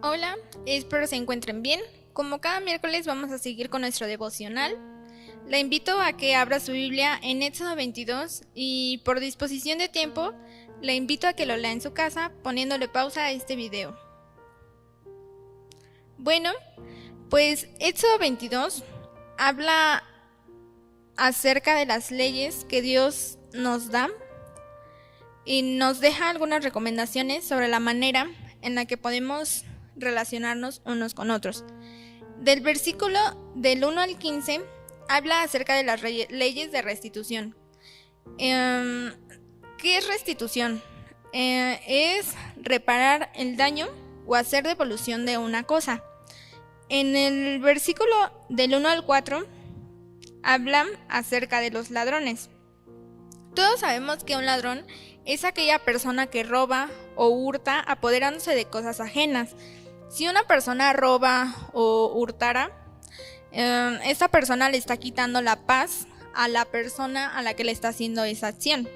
Hola, espero se encuentren bien. Como cada miércoles vamos a seguir con nuestro devocional. La invito a que abra su Biblia en Éxodo 22 y por disposición de tiempo, la invito a que lo lea en su casa poniéndole pausa a este video. Bueno, pues Éxodo 22 habla acerca de las leyes que Dios nos da y nos deja algunas recomendaciones sobre la manera en la que podemos relacionarnos unos con otros. Del versículo del 1 al 15 habla acerca de las leyes de restitución. ¿Qué es restitución? Es reparar el daño o hacer devolución de una cosa. En el versículo del 1 al 4 habla acerca de los ladrones. Todos sabemos que un ladrón es aquella persona que roba o hurta apoderándose de cosas ajenas. Si una persona roba o hurtara, esta persona le está quitando la paz a la persona a la que le está haciendo esa acción.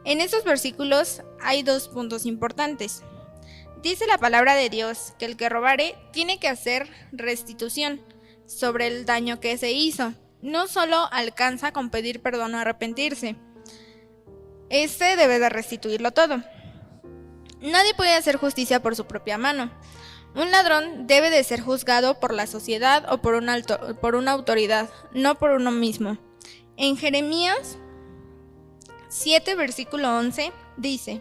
En estos versículos hay dos puntos importantes. Dice la palabra de Dios que el que robare tiene que hacer restitución sobre el daño que se hizo. No solo alcanza con pedir perdón o arrepentirse. Este debe de restituirlo todo. Nadie puede hacer justicia por su propia mano. Un ladrón debe de ser juzgado por la sociedad o por una autoridad, no por uno mismo. En Jeremías 7, versículo 11, dice: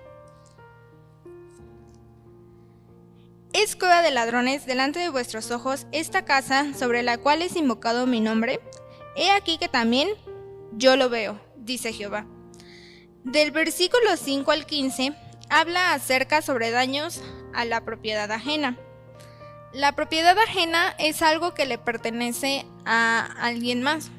¿Es cueva de ladrones delante de vuestros ojos esta casa sobre la cual es invocado mi nombre? He aquí que también yo lo veo, dice Jehová. Del versículo 5 al 15 habla acerca sobre daños a la propiedad ajena. La propiedad ajena es algo que le pertenece a alguien más.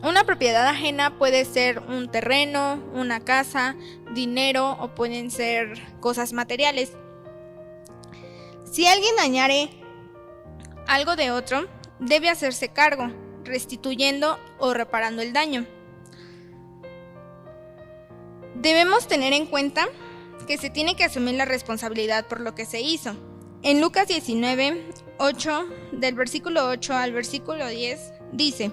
Una propiedad ajena puede ser un terreno, una casa, dinero o pueden ser cosas materiales. Si alguien dañare algo de otro, debe hacerse cargo, restituyendo o reparando el daño. Debemos tener en cuenta que se tiene que asumir la responsabilidad por lo que se hizo. En Lucas 19, 8, del versículo 8 al versículo 10, dice: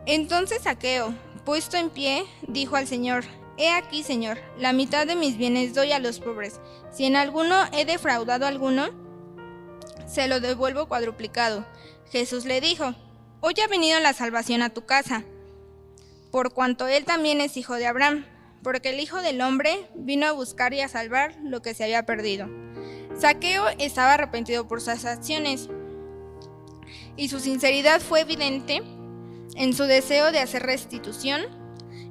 Entonces Zaqueo, puesto en pie, dijo al Señor: He aquí, Señor, la mitad de mis bienes doy a los pobres. Si en alguno he defraudado a alguno, se lo devuelvo cuadruplicado. Jesús le dijo: Hoy ha venido la salvación a tu casa, por cuanto él también es hijo de Abraham, porque el Hijo del Hombre vino a buscar y a salvar lo que se había perdido. Zaqueo estaba arrepentido por sus acciones, y su sinceridad fue evidente en su deseo de hacer restitución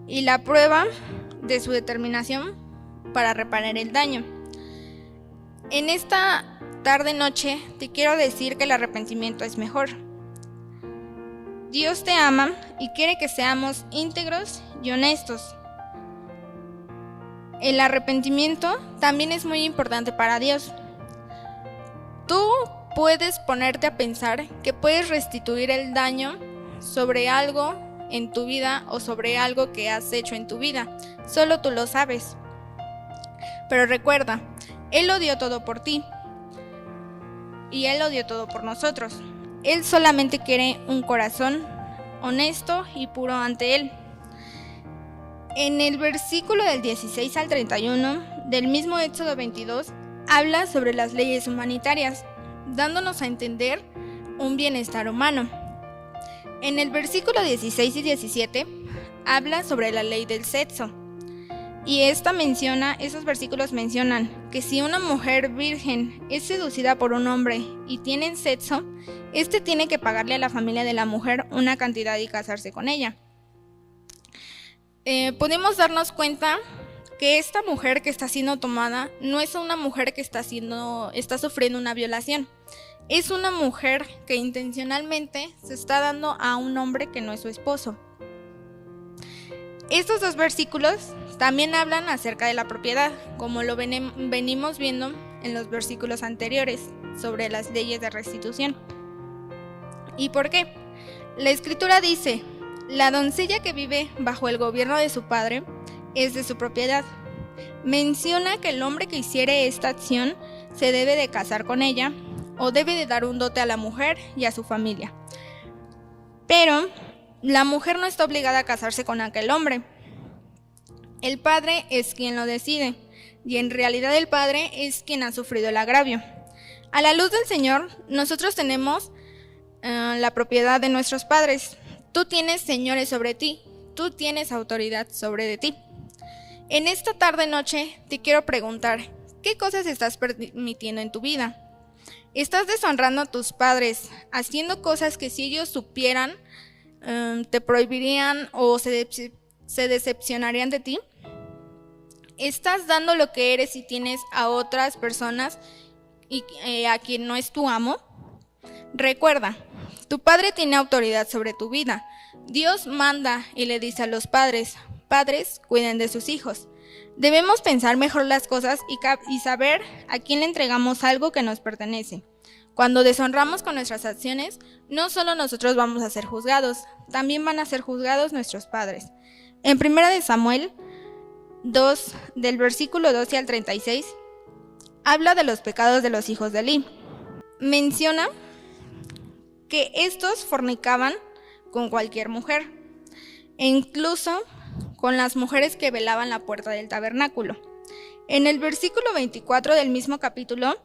y la prueba de su determinación para reparar el daño. En esta tarde-noche te quiero decir que el arrepentimiento es mejor. Dios te ama y quiere que seamos íntegros y honestos. El arrepentimiento también es muy importante para Dios. Tú puedes ponerte a pensar que puedes restituir el daño sobre algo en tu vida o sobre algo que has hecho en tu vida. Solo tú lo sabes. Pero recuerda, Él lo dio todo por ti. Y Él lo dio todo por nosotros. Él solamente quiere un corazón honesto y puro ante Él. En el versículo del 16 al 31 del mismo Éxodo 22 habla sobre las leyes humanitarias, dándonos a entender un bienestar humano. En el versículo 16 y 17 habla sobre la ley del sexo. Y esos versículos mencionan que si una mujer virgen es seducida por un hombre y tienen sexo, este tiene que pagarle a la familia de la mujer una cantidad y casarse con ella. Podemos darnos cuenta que esta mujer que está siendo tomada no es una mujer que está sufriendo una violación. Es una mujer que intencionalmente se está dando a un hombre que no es su esposo. Estos dos versículos también hablan acerca de la propiedad, como lo venimos viendo en los versículos anteriores sobre las leyes de restitución. ¿Y por qué? La Escritura dice: la doncella que vive bajo el gobierno de su padre es de su propiedad. Menciona que el hombre que hiciere esta acción se debe de casar con ella o debe de dar un dote a la mujer y a su familia. Pero la mujer no está obligada a casarse con aquel hombre. El padre es quien lo decide, y en realidad el padre es quien ha sufrido el agravio. A la luz del Señor, nosotros tenemos la propiedad de nuestros padres. Tú tienes señores sobre ti, tú tienes autoridad sobre ti. En esta tarde-noche te quiero preguntar, ¿qué cosas estás permitiendo en tu vida? ¿Estás deshonrando a tus padres, haciendo cosas que si ellos supieran, te prohibirían o se decepcionarían de ti? ¿Estás dando lo que eres y tienes a otras personas y a quien no es tu amo? Recuerda, tu padre tiene autoridad sobre tu vida. Dios manda y le dice a los padres, padres, cuiden de sus hijos. Debemos pensar mejor las cosas y saber a quién le entregamos algo que nos pertenece. Cuando deshonramos con nuestras acciones, no solo nosotros vamos a ser juzgados, también van a ser juzgados nuestros padres. En 1 de Samuel 2, del versículo 12 al 36, habla de los pecados de los hijos de Elí. Menciona que estos fornicaban con cualquier mujer, e incluso con las mujeres que velaban la puerta del tabernáculo. En el versículo 24 del mismo capítulo,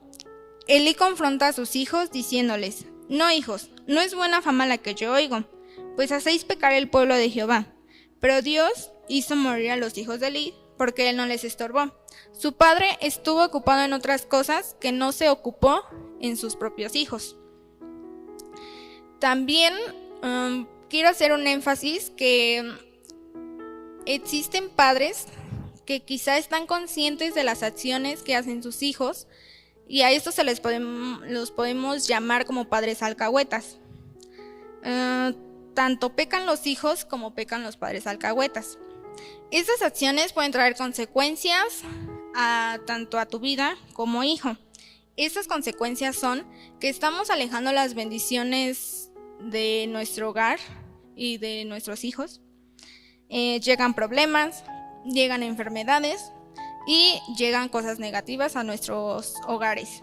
Elí confronta a sus hijos diciéndoles, no hijos, no es buena fama la que yo oigo, pues hacéis pecar el pueblo de Jehová. Pero Dios hizo morir a los hijos de Elí porque él no les estorbó. Su padre estuvo ocupado en otras cosas que no se ocupó en sus propios hijos. También quiero hacer un énfasis que existen padres que quizá están conscientes de las acciones que hacen sus hijos y a estos los podemos llamar como padres alcahuetas. Tanto pecan los hijos como pecan los padres alcahuetas. Estas acciones pueden traer consecuencias tanto a tu vida como hijo. Estas consecuencias son que estamos alejando las bendiciones de nuestro hogar y de nuestros hijos. Llegan problemas, llegan enfermedades y llegan cosas negativas a nuestros hogares.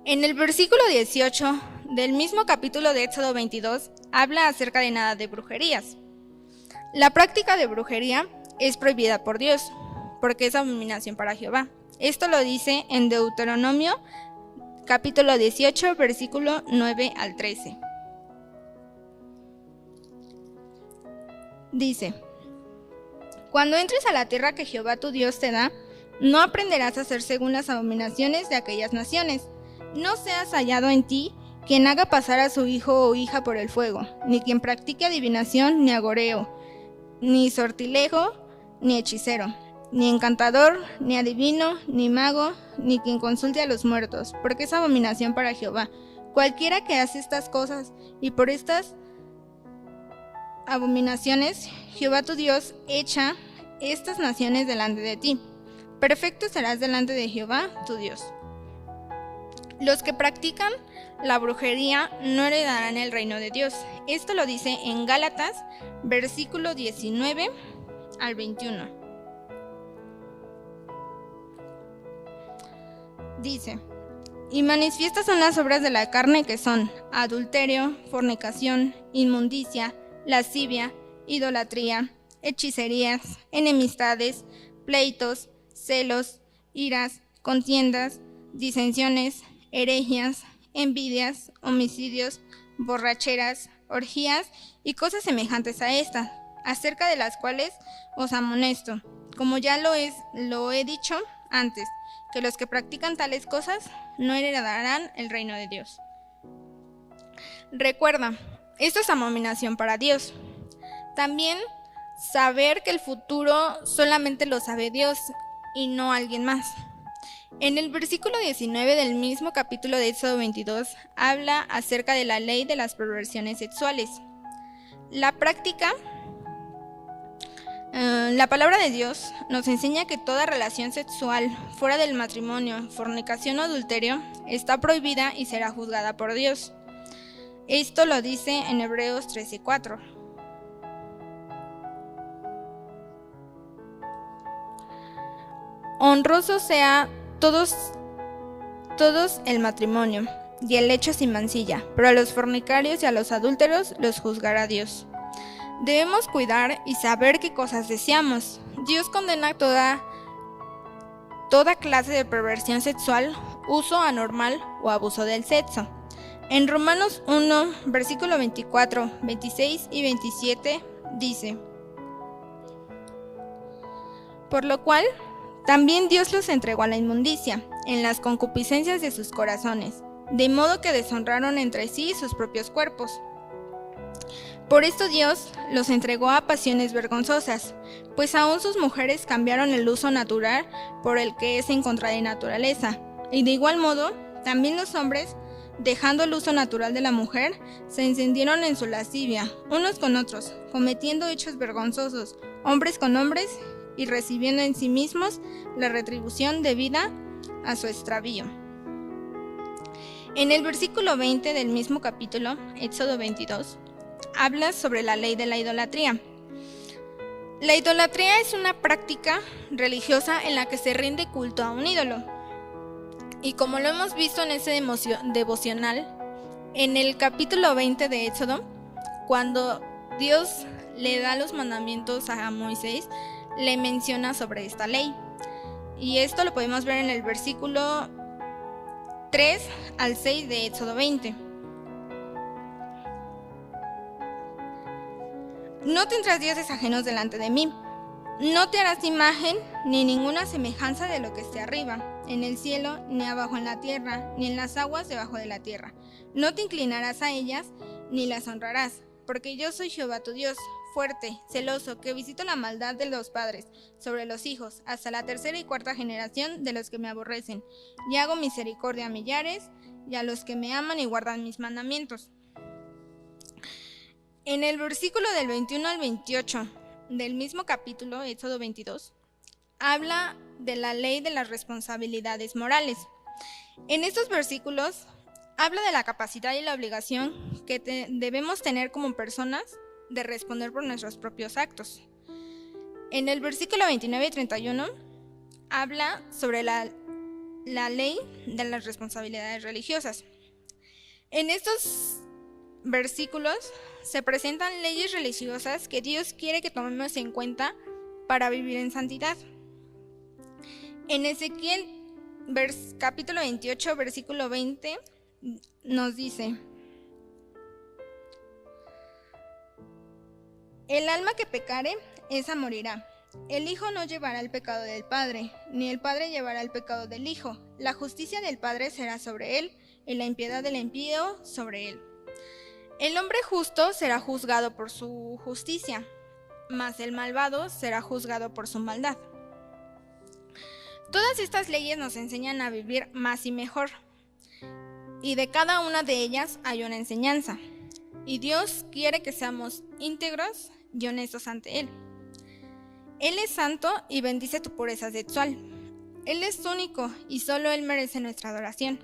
En el versículo 18 del mismo capítulo de Éxodo 22 habla acerca de nada de brujerías. La práctica de brujería es prohibida por Dios, porque es abominación para Jehová. Esto lo dice en Deuteronomio capítulo 18, versículo 9 al 13. Dice, cuando entres a la tierra que Jehová tu Dios te da, no aprenderás a hacer según las abominaciones de aquellas naciones. No seas hallado en ti quien haga pasar a su hijo o hija por el fuego, ni quien practique adivinación, ni agoreo, ni sortilejo, ni hechicero, ni encantador, ni adivino, ni mago, ni quien consulte a los muertos, porque es abominación para Jehová. Cualquiera que hace estas cosas, y por estas abominaciones, Jehová tu Dios echa estas naciones delante de ti. Perfecto serás delante de Jehová tu Dios. Los que practican la brujería no heredarán el reino de Dios. Esto lo dice en Gálatas, versículo 19 al 21. Dice, y manifiestas son las obras de la carne que son adulterio, fornicación, inmundicia, lascivia, idolatría, hechicerías, enemistades, pleitos, celos, iras, contiendas, disensiones, herejías, envidias, homicidios, borracheras, orgías y cosas semejantes a estas, acerca de las cuales os amonesto, como ya lo he dicho antes, que los que practican tales cosas no heredarán el reino de Dios. Recuerda, esto es abominación para Dios. También saber que el futuro solamente lo sabe Dios y no alguien más. En el versículo 19 del mismo capítulo de Éxodo 22 habla acerca de la ley de las perversiones sexuales. La palabra de Dios nos enseña que toda relación sexual fuera del matrimonio, fornicación o adulterio está prohibida y será juzgada por Dios. Esto lo dice en Hebreos 13:4. Honroso sea todos el matrimonio y el lecho sin mancilla, pero a los fornicarios y a los adúlteros los juzgará Dios. Debemos cuidar y saber qué cosas deseamos. Dios condena toda clase de perversión sexual, uso anormal o abuso del sexo. En Romanos 1, versículo 24, 26 y 27 dice: por lo cual también Dios los entregó a la inmundicia, en las concupiscencias de sus corazones, de modo que deshonraron entre sí sus propios cuerpos. Por esto Dios los entregó a pasiones vergonzosas, pues aún sus mujeres cambiaron el uso natural por el que es en contra de naturaleza. Y de igual modo, también los hombres, dejando el uso natural de la mujer, se encendieron en su lascivia, unos con otros, cometiendo hechos vergonzosos, hombres con hombres, y recibiendo en sí mismos la retribución debida a su extravío. En el versículo 20 del mismo capítulo, Éxodo 22, habla sobre la ley de la idolatría. La idolatría es una práctica religiosa en la que se rinde culto a un ídolo. Y como lo hemos visto en ese devocional, en el capítulo 20 de Éxodo, cuando Dios le da los mandamientos a Moisés, le menciona sobre esta ley. Y esto lo podemos ver en el versículo 3 al 6 de Éxodo 20. No tendrás dioses ajenos delante de mí. No te harás imagen ni ninguna semejanza de lo que esté arriba, en el cielo, ni abajo en la tierra, ni en las aguas debajo de la tierra. No te inclinarás a ellas, ni las honrarás, porque yo soy Jehová tu Dios, fuerte, celoso, que visito la maldad de los padres sobre los hijos, hasta la tercera y cuarta generación de los que me aborrecen, y hago misericordia a millares, y a los que me aman y guardan mis mandamientos. En el versículo del 21 al 28 del mismo capítulo, Éxodo 22, habla de la ley de las responsabilidades morales. En estos versículos habla de la capacidad y la obligación que debemos tener como personas de responder por nuestros propios actos. En el versículo 29 y 31 habla sobre la ley de las responsabilidades religiosas. En estos versículos se presentan leyes religiosas que Dios quiere que tomemos en cuenta para vivir en santidad. En Ezequiel capítulo 28, versículo 20 nos dice: el alma que pecare, esa morirá. El hijo no llevará el pecado del padre, ni el padre llevará el pecado del hijo. La justicia del padre será sobre él, y la impiedad del impío sobre él. El hombre justo será juzgado por su justicia, mas el malvado será juzgado por su maldad. Todas estas leyes nos enseñan a vivir más y mejor, y de cada una de ellas hay una enseñanza. Y Dios quiere que seamos íntegros y honestos ante Él. Él es santo y bendice tu pureza sexual. Él es único y solo Él merece nuestra adoración.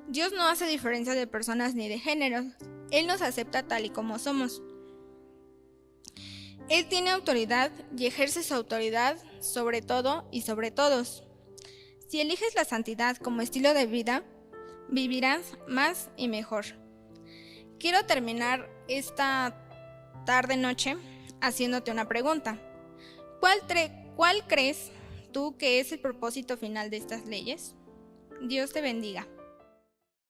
Dios no hace diferencia de personas ni de géneros. Él nos acepta tal y como somos. Él tiene autoridad y ejerce su autoridad sobre todo y sobre todos. Si eliges la santidad como estilo de vida, vivirás más y mejor. Quiero terminar esta tarde-noche haciéndote una pregunta. ¿Cuál crees tú que es el propósito final de estas leyes? Dios te bendiga.